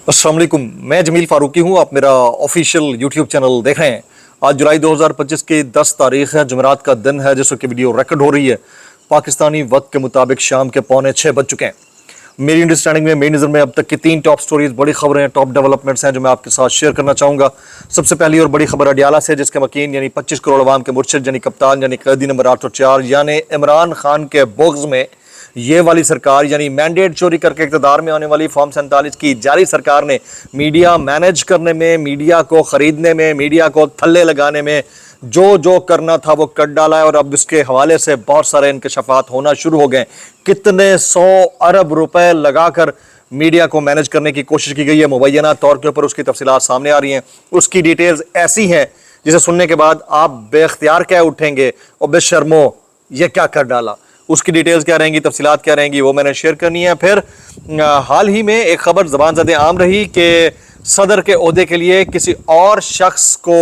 अस्सलाम वालेकुम, मैं जमील फारूकी हूँ। आप मेरा ऑफिशियल यूट्यूब चैनल देख रहे हैं। आज जुलाई 2025 की 10 तारीख है, जुमेरात का दिन है, जिस वक्त वीडियो रिकॉर्ड हो रही है पाकिस्तानी वक्त के मुताबिक शाम के 5:45 बज चुके हैं। मेरी अंडरस्टैंडिंग में, मेरी नज़र में अब तक की 3 टॉप स्टोरीज, बड़ी खबरें, टॉप डेवलपमेंट्स हैं जो मैं आपके साथ शेयर करना चाहूँगा। सबसे पहली और बड़ी खबर अडियाला से, जिसके मकीन यानी 25 करोड़ अवाम के मुर्शिद यानी कप्तान यानी कैदी नंबर 804 यानी इमरान खान के बुग़्ज़ में ये वाली सरकार यानी मैंडेट चोरी करके इक़्तिदार में आने वाली फॉर्म 47 की जारी सरकार ने मीडिया मैनेज करने में, मीडिया को ख़रीदने में, मीडिया को थल्ले लगाने में जो करना था वो कर डाला है। और अब इसके हवाले से बहुत सारे इंकशाफात होना शुरू हो गए। कितने 100 अरब रुपए लगाकर मीडिया को मैनेज करने की कोशिश की गई है, मुबैना तौर के ऊपर उसकी तफसीलात सामने आ रही हैं। उसकी डिटेल्स ऐसी हैं जिसे सुनने के बाद आप बेख्तियार कह उठेंगे और बेशर्मो ये क्या कर डाला। उसकी डिटेल्स क्या रहेंगी, तफसीलात क्या रहेंगी, वो मैंने शेयर करनी है। फिर हाल ही में एक खबर ज़बान ज़द आम रही कि सदर के ओहदे के लिए किसी और शख्स को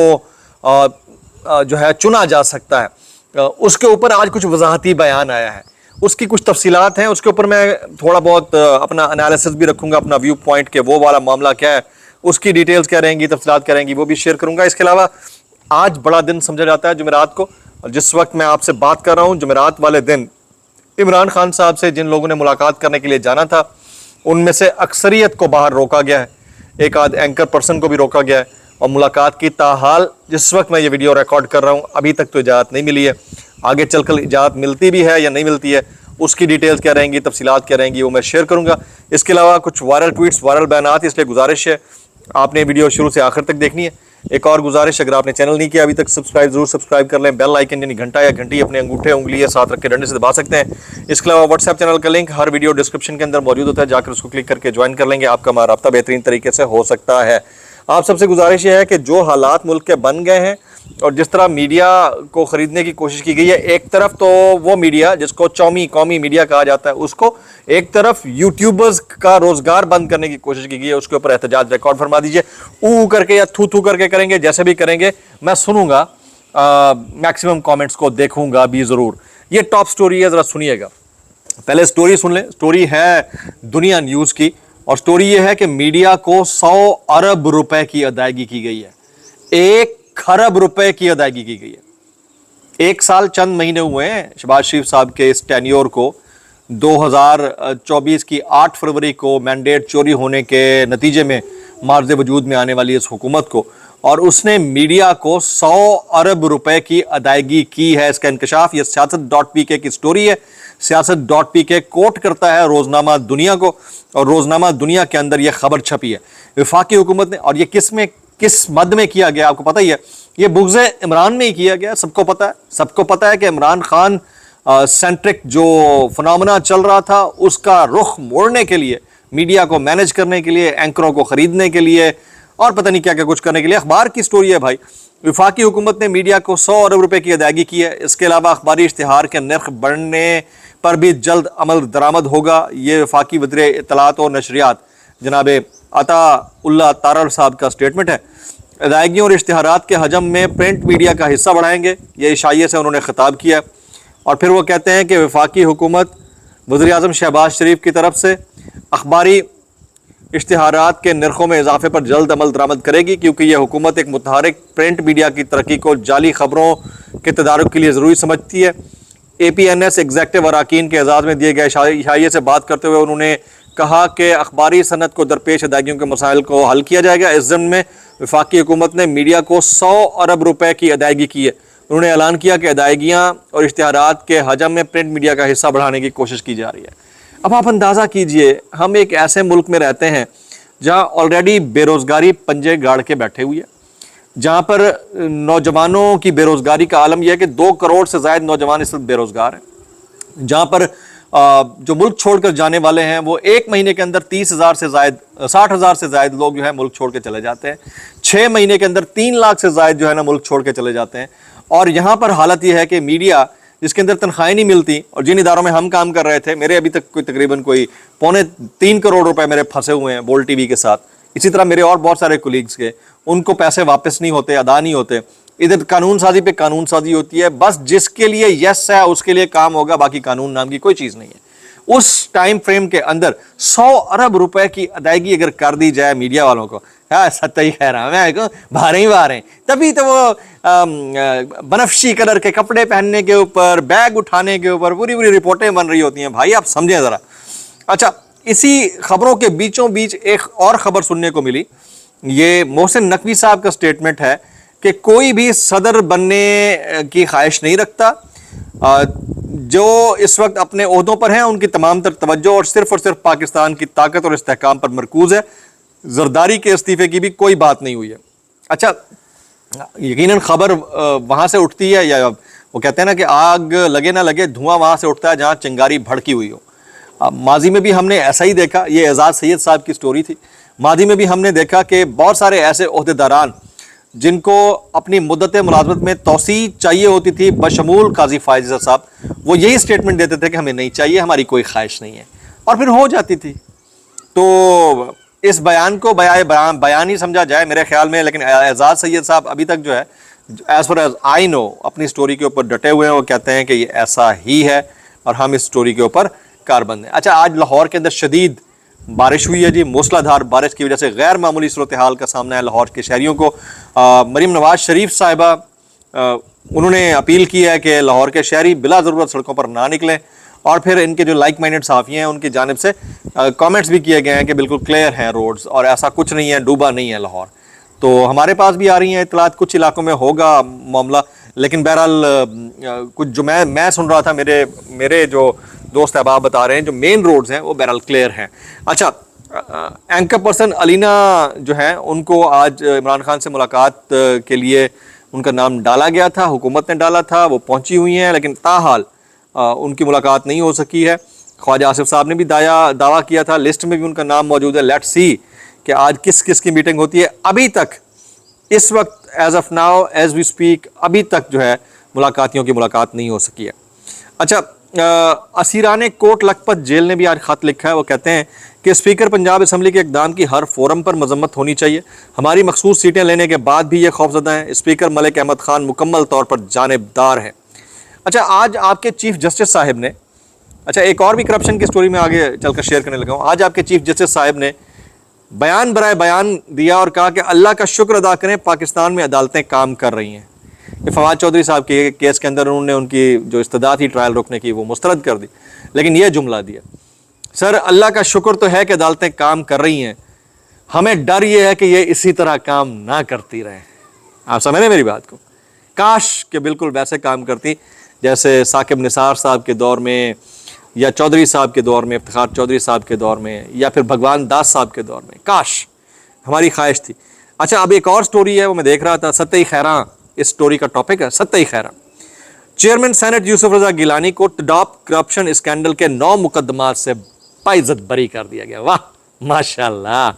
जो है चुना जा सकता है। उसके ऊपर आज कुछ वजाहती बयान आया है, उसकी कुछ तफसीलात हैं, उसके ऊपर मैं थोड़ा बहुत अपना एनालिसिस भी रखूँगा, अपना व्यू पॉइंट के वो वाला मामला क्या है, उसकी डिटेल्स क्या रहेंगी, तफसीलात क्या रहेंगी, वो भी शेयर करूँगा। इसके अलावा आज बड़ा दिन समझा जाता है जुमेरात को, और जिस वक्त मैं आपसे बात कर रहा हूँ जुमेरात वाले दिन इमरान खान साहब से जिन लोगों ने मुलाकात करने के लिए जाना था उनमें से अक्सरियत को बाहर रोका गया है, एक आध एंकर पर्सन को भी रोका गया है। और मुलाकात की ताहाल जिस वक्त मैं ये वीडियो रिकॉर्ड कर रहा हूँ अभी तक तो इजाज़त नहीं मिली है। आगे चलकर इजाज़त मिलती भी है या नहीं मिलती है, उसकी डिटेल्स क्या रहेंगी, तफसीलात क्या रहेंगी, वो मैं शेयर करूँगा। इसके अलावा कुछ वायरल ट्वीट्स, वायरल बयानात, इसलिए गुजारिश है आपने वीडियो शुरू से आखिर तक देखनी है। एक और गुजारिश, अगर आपने चैनल नहीं किया अभी तक जरूर सब्सक्राइब कर लें। बेल आइकन यानी घंटा या घंटी अपने अंगूठे उंगली साथ रख के डंडे से दबा सकते हैं। इसके अलावा व्हाट्सएप चैनल का लिंक हर वीडियो डिस्क्रिप्शन के अंदर मौजूद होता है, जाकर उसको क्लिक करके ज्वाइन कर लेंगे, आपका हमारा राब्ता बेहतरीन तरीके से हो सकता है। आप सबसे गुजारिश ये है कि जो हालात मुल्क के बन गए हैं और जिस तरह मीडिया को ख़रीदने की कोशिश की गई है, एक तरफ तो वो मीडिया जिसको कौमी मीडिया कहा जाता है उसको, एक तरफ यूट्यूबर्स का रोज़गार बंद करने की कोशिश की गई है, उसके ऊपर एहतजाज रिकॉर्ड फरमा दीजिए। ऊ करके या थू करके करेंगे, जैसे भी करेंगे मैं सुनूंगा, मैक्सिमम कमेंट्स को देखूंगा भी ज़रूर। ये टॉप स्टोरी है, ज़रा सुनिएगा। पहले स्टोरी सुन लें। स्टोरी है दुनिया न्यूज़ की और स्टोरी ये है कि मीडिया को 100 अरब रुपए की अदायगी की गई है। 1 खरब रुपए की अदायगी की गई है। 1 साल चंद महीने हुए हैं शहबाज शरीफ साहब के इस टेन्योर को। 2024 की 8 फरवरी को मैंडेट चोरी होने के नतीजे में मार्ज़ वजूद में आने वाली इस हुकूमत को, और उसने मीडिया को 100 अरब रुपए की अदायगी की है। इसका इंकशाफ ये सियासत.pk की स्टोरी है। सियासत.pk कोट करता है रोज़नामा दुनिया को, और रोज़नामा दुनिया के अंदर यह खबर छपी है। वफाकी हुकूमत ने, और ये किस मद में किया गया आपको पता ही है, ये बुग़्ज़े इमरान में ही किया गया। सबको पता है कि इमरान खान सेंट्रिक जो फिनोमेना चल रहा था उसका रुख मोड़ने के लिए, मीडिया को मैनेज करने के लिए, एंकरों को ख़रीदने के लिए और पता नहीं क्या क्या कुछ करने के लिए, अखबार की स्टोरी है भाई। वफाकी हुकूमत ने मीडिया को 100 अरब रुपए की अदायगी की है। इसके अलावा अखबारी इश्तिहार के नर्ख बढ़ने पर भी जल्द अमल दरामद होगा। ये वफाकी वज़ीर इत्तलात और नशरियात जनाब अता तारड़ साहब का स्टेटमेंट है। अदायगियों और इश्तिहारात के हजम में प्रिंट मीडिया का हिस्सा बढ़ाएंगे, ये इशाइये से उन्होंने खिताब किया। और फिर वो कहते हैं कि वफाकी हुकूमत वज़ीर आज़म शहबाज शरीफ की तरफ से अखबारी इश्तिहारात के नरखों में इजाफे पर जल्द अमल दरामद करेगी, क्योंकि यह हुकूमत एक मुतहरिक प्रिंट मीडिया की तरक्की को जाली खबरों के तदारुक के लिए ज़रूरी समझती है। APNS एग्जेक्टिव अरकान के एजाज़ में दिए गए इशाइये से बात करते हुए उन्होंने कहा कि अखबारी सनत को दरपेश अदायगियों के मसाइल को हल किया जाएगा। इस ज़म्न में वफाकी हुकूमत ने मीडिया को 100 अरब रुपए की अदायगी की है। उन्होंने ऐलान किया कि अदायगियाँ और इश्तिहारात के हजम में प्रिंट मीडिया का हिस्सा बढ़ाने की कोशिश की जा रही है। अब आप अंदाज़ा कीजिए, हम एक ऐसे मुल्क में रहते हैं जहाँ ऑलरेडी बेरोज़गारी पंजे गाड़ के बैठे हुई है, जहाँ पर नौजवानों की बेरोज़गारी का आलम यह है कि 2 करोड़ से ज़ायद नौजवान इस वक्त बेरोज़गार हैं, जहाँ पर जो मुल्क छोड़कर जाने वाले हैं वो 1 महीने के अंदर 30,000 से ज़ायद 60,000 से ज़ायद लोग जो है मुल्क छोड़ के चले जाते हैं। 6 महीने के अंदर 3 लाख से ज़ायद जो है ना मुल्क छोड़ के चले जाते हैं। और यहाँ पर हालत यह है कि मीडिया जिसके अंदर तनख्वाहें नहीं मिलती, और जिन इदारों में हम काम कर रहे थे, मेरे अभी तक तकरीबन कोई 3.25 करोड़ रुपए मेरे फंसे हुए हैं बोल टीवी के साथ। इसी तरह मेरे और बहुत सारे कोलीग्स के, उनको पैसे वापस नहीं होते, अदा नहीं होते। इधर कानून साजी पे कानून साजी होती है, बस जिसके लिए यस है उसके लिए काम होगा, बाकी कानून नाम की कोई चीज़ नहीं है। उस टाइम फ्रेम के अंदर 100 अरब रुपए की अदायगी अगर कर दी जाए मीडिया वालों को, हाँ सत्ता ही खैर मैं बाहर ही बाहर हैं, तभी तो वो बनफशी कलर के कपड़े पहनने के ऊपर, बैग उठाने के ऊपर पूरी पूरी रिपोर्टें बन रही होती हैं। भाई आप समझें ज़रा। अच्छा, इसी खबरों के बीचों बीच एक और खबर सुनने को मिली। ये मोहसिन नकवी साहब का स्टेटमेंट है कि कोई भी सदर बनने की ख्वाहिश नहीं रखता, जो इस वक्त अपने ओहदों पर हैं उनकी तमाम तर तवज्जो और सिर्फ पाकिस्तान की ताकत और इस्तेहकाम पर मरकूज है। जरदारी के इस्तीफे की भी कोई बात नहीं हुई है। अच्छा, यकीनन खबर वहाँ से उठती है, या वो कहते हैं ना कि आग लगे ना लगे धुआं वहाँ से उठता है जहाँ चिंगारी भड़की हुई हो। माजी में भी हमने ऐसा ही देखा, ये एजाज सैयद साहब की स्टोरी थी। माजी में भी हमने देखा कि बहुत सारे ऐसे ओहदेदारान जिनको अपनी मुद्दत मुलाजमत में तोसी चाहिए होती थी, बशमूल काजी फायज साहब, वो यही स्टेटमेंट देते थे कि हमें नहीं चाहिए, हमारी कोई ख्वाहिश नहीं है, और फिर हो जाती थी। तो इस बयान को बयान ही समझा जाए मेरे ख्याल में, लेकिन एजाज सैयद साहब अभी तक जो है, as far as I know, अपनी स्टोरी के ऊपर डटे हुए हैं। वो कहते हैं कि ये ऐसा ही है और हम इस स्टोरी के ऊपर कारबंद हैं। अच्छा, आज लाहौर के अंदर शदीद बारिश हुई है जी। मूसलाधार बारिश की वजह से गैर मामूली सूरत हाल का सामना है लाहौर के शहरियों को। मरीम नवाज शरीफ साहिबा उन्होंने अपील की है कि लाहौर के शहरी बिला ज़रूरत सड़कों पर ना निकलें, और फिर इनके जो लाइक माइंडेड सहाफ़ी हैं उनकी जानिब से कमेंट्स भी किए गए हैं कि बिल्कुल क्लियर हैं रोड्स और ऐसा कुछ नहीं है, डूबा नहीं है लाहौर। तो हमारे पास भी आ रही हैं इतलात, कुछ इलाकों में होगा मामला, लेकिन बहरहाल कुछ जो मैं सुन रहा था, मेरे जो दोस्त अहबाब बता रहे हैं जो मेन रोड्स हैं वो बहरहाल क्लियर हैं। अच्छा, एंकर पर्सन अलीना जो है उनको आज इमरान खान से मुलाकात के लिए उनका नाम डाला गया था, हुकूमत ने डाला था, वो पहुंची हुई हैं, लेकिन ताहाल उनकी मुलाकात नहीं हो सकी है। ख्वाजा आसिफ साहब ने भी दावा किया था, लिस्ट में भी उनका नाम मौजूद है। लेट्स सी कि आज किस किस की मीटिंग होती है। अभी तक इस वक्त as of now as we speak अभी तक जो है मुलाकातियों की मुलाकात नहीं हो सकी है। अच्छा, असीरान कोट लखपत जेल ने भी आज खत लिखा है। वो कहते हैं कि स्पीकर पंजाब असम्बली के इकदाम की हर फोरम पर मजम्मत होनी चाहिए। हमारी मखसूस सीटें लेने के बाद भी ये खौफजदा हैं। स्पीकर मलिक अहमद खान मुकम्मल तौर पर जानिबदार हैं। अच्छा, आज आपके चीफ जस्टिस साहिब ने, अच्छा एक और भी करप्शन की स्टोरी में आगे चलकर शेयर करने लगा हूँ। आज आपके चीफ जस्टिस साहिब ने बयान बराए बयान दिया और कहा कि अल्लाह का शुक्र अदा करें पाकिस्तान में अदालतें काम कर रही हैं। ये फवाद चौधरी साहब के केस के अंदर उन्होंने उनकी जो इस्तदा थी ट्रायल रोकने की वो मुस्तरद कर दी, लेकिन ये जुमला दिया, सर अल्लाह का शुक्र तो है कि अदालतें काम कर रही हैं, हमें डर ये है कि ये इसी तरह काम ना करती रहें। आप समझ रहे मेरी बात को? काश कि बिल्कुल वैसे काम करती जैसे साकिब निसार साहब के दौर में, या चौधरी साहब के दौर में, इफ्तिखार चौधरी साहब के दौर में, या फिर भगवान दास साहब के दौर में। काश, हमारी ख्वाहिश थी। अच्छा, अब एक और स्टोरी है, वो मैं देख रहा था, सत्ता खैरा इस स्टोरी का टॉपिक है। सत्ता खैरा चेयरमैन सेनेट यूसुफ रजा गिलानी को टॉप करप्शन स्कैंडल के 9 मुकदमात से बाइज्जत बरी कर दिया गया। वाह माशाल्लाह,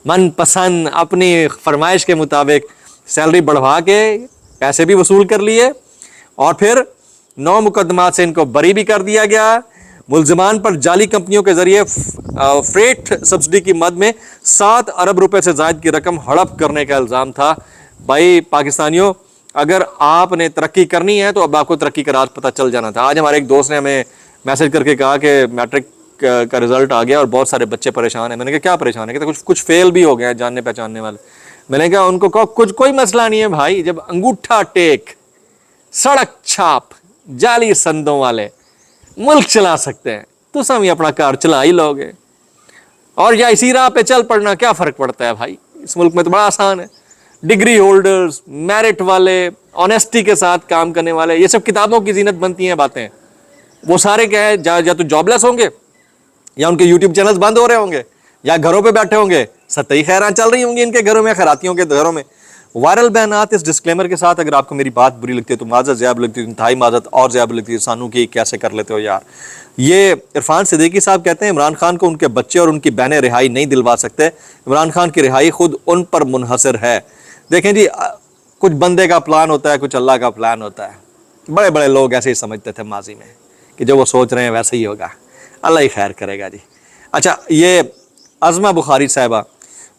मनपसंद अपनी फरमाइश के मुताबिक सैलरी बढ़वा के पैसे भी वसूल कर लिए, और फिर 9 मुकदमात से इनको बरी भी कर दिया गया। मुलजमान पर जाली कंपनियों के जरिए फ्रेट सब्सिडी की मद में 7 अरब रुपए से ज़ायद की रकम हड़प करने का इल्ज़ाम था। भाई पाकिस्तानियों, अगर आपने तरक्की करनी है तो अब आपको तरक्की का राज पता चल जाना था। आज हमारे एक दोस्त ने हमें मैसेज करके कहा कि मैट्रिक का रिजल्ट आ गया और बहुत सारे बच्चे परेशान हैं। मैंने कहा क्या परेशान है? कहते कुछ फेल भी हो गए हैं जानने पहचानने वाले। मैंने कहा उनको कहो कुछ कोई मसला नहीं है भाई, जब अंगूठा टेक, सड़क छाप, जाली संदों वाले मुल्क चला सकते हैं तो सब ही अपना कार चला ही लोगे, और या इसी राह पे चल पड़ना, क्या फ़र्क पड़ता है भाई? इस मुल्क में तो बड़ा आसान है। डिग्री होल्डर्स, मेरिट वाले, ऑनेस्टी के साथ काम करने वाले, ये सब किताबों की जीनत बनती हैं बातें। वो सारे क्या है, या तो जॉबलेस होंगे, या उनके यूट्यूब चैनल्स बंद हो रहे होंगे, या घरों पे बैठे होंगे, सत्ता खैरां चल रही होंगी इनके घरों में, खैरातियों के घरों में। वायरल बयानात इस डिस्क्लेमर के साथ, अगर आपको मेरी बात बुरी लगती है तो माजत ज़्यादा लगती है, इंतहाई माजत और ज़्यादा लगती है, सानू की कैसे कर लेते हो यार। ये इरफान सिद्दीकी साहब कहते हैं इमरान खान को उनके बच्चे और उनकी बहनें रिहाई नहीं दिलवा सकते, इमरान खान की रिहाई खुद उन पर मुनहसर है। देखें जी, कुछ बंदे का प्लान होता है, कुछ अल्लाह का प्लान होता है। बड़े बड़े लोग ऐसे ही समझते थे माजी में कि जो वो सोच रहे हैं वैसे ही होगा, अल्लाह ही खैर करेगा जी। अच्छा, ये अज़मा बुखारी साहिबा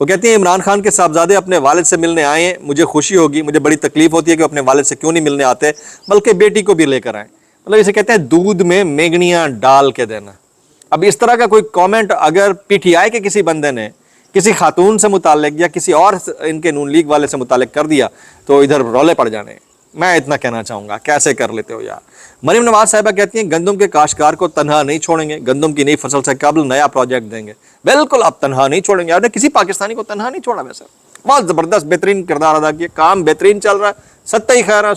वो कहती हैं इमरान खान के साहबजादे अपने वालिद से मिलने आए हैं, मुझे खुशी होगी, मुझे बड़ी तकलीफ होती है कि अपने वालिद से क्यों नहीं मिलने आते, बल्कि बेटी को भी लेकर आए। मतलब इसे कहते हैं दूध में मेगनियाँ डाल के देना। اب اس طرح کا کوئی کامنٹ اگر پی ٹی آئی کے کسی بندے نے کسی خاتون سے متعلق یا کسی اور ان کے نون لیگ والے سے متعلق کر دیا تو ادھر رولے پڑ جانے ہیں. میں اتنا کہنا چاہوں گا, کیسے کر لیتے ہو یار. مریم نواز صاحبہ کہتی ہیں گندم کے کاشتکار کو تنہا نہیں چھوڑیں گے, گندم کی نئی فصل سے قبل نیا پروجیکٹ دیں گے. بالکل آپ تنہا نہیں چھوڑیں گے, آپ نے کسی پاکستانی کو تنہا نہیں چھوڑا. ویسے بہت زبردست بہترین کردار ادا کیا, کام بہترین چل رہا ہے, ستہ ہی خیر ہے,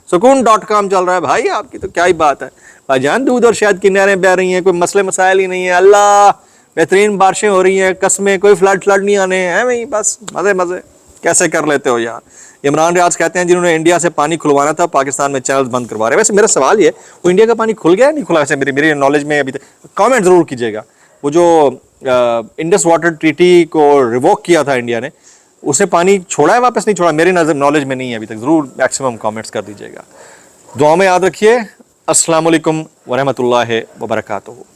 سکون.com چل رہا ہے بھائی. آپ کی تو کیا ہی بات ہے بھائی جان, دودھ اور شہد کی نہریں بہ رہی ہیں, کوئی مسئلے مسائل ہی نہیں ہے. اللہ بہترین بارشیں ہو رہی ہیں, قسمیں, کوئی فلڈ نہیں آنے ہیں بھائی, بس مزے مزے. کیسے کر لیتے ہو یار. عمران ریاض کہتے ہیں جنہوں نے انڈیا سے پانی کھلوانا تھا پاکستان میں چینل بند کروا رہے ہیں. ویسے میرا سوال یہ ہے, وہ انڈیا کا پانی کھل گیا نہیں کھلا؟ ویسے میری نالج میں ابھی تک کامنٹ ضرور کیجیے گا. وہ جو انڈس واٹر ٹریٹی کو ریووک کیا تھا انڈیا نے, اسے پانی چھوڑا ہے واپس نہیں چھوڑا؟ میری نالج میں نہیں ہے ابھی تک. ضرور میکسیمم کامنٹس کر دیجیے گا. دعا میں یاد رکھیے. السلام علیکم ورحمۃ اللہ وبرکاتہ.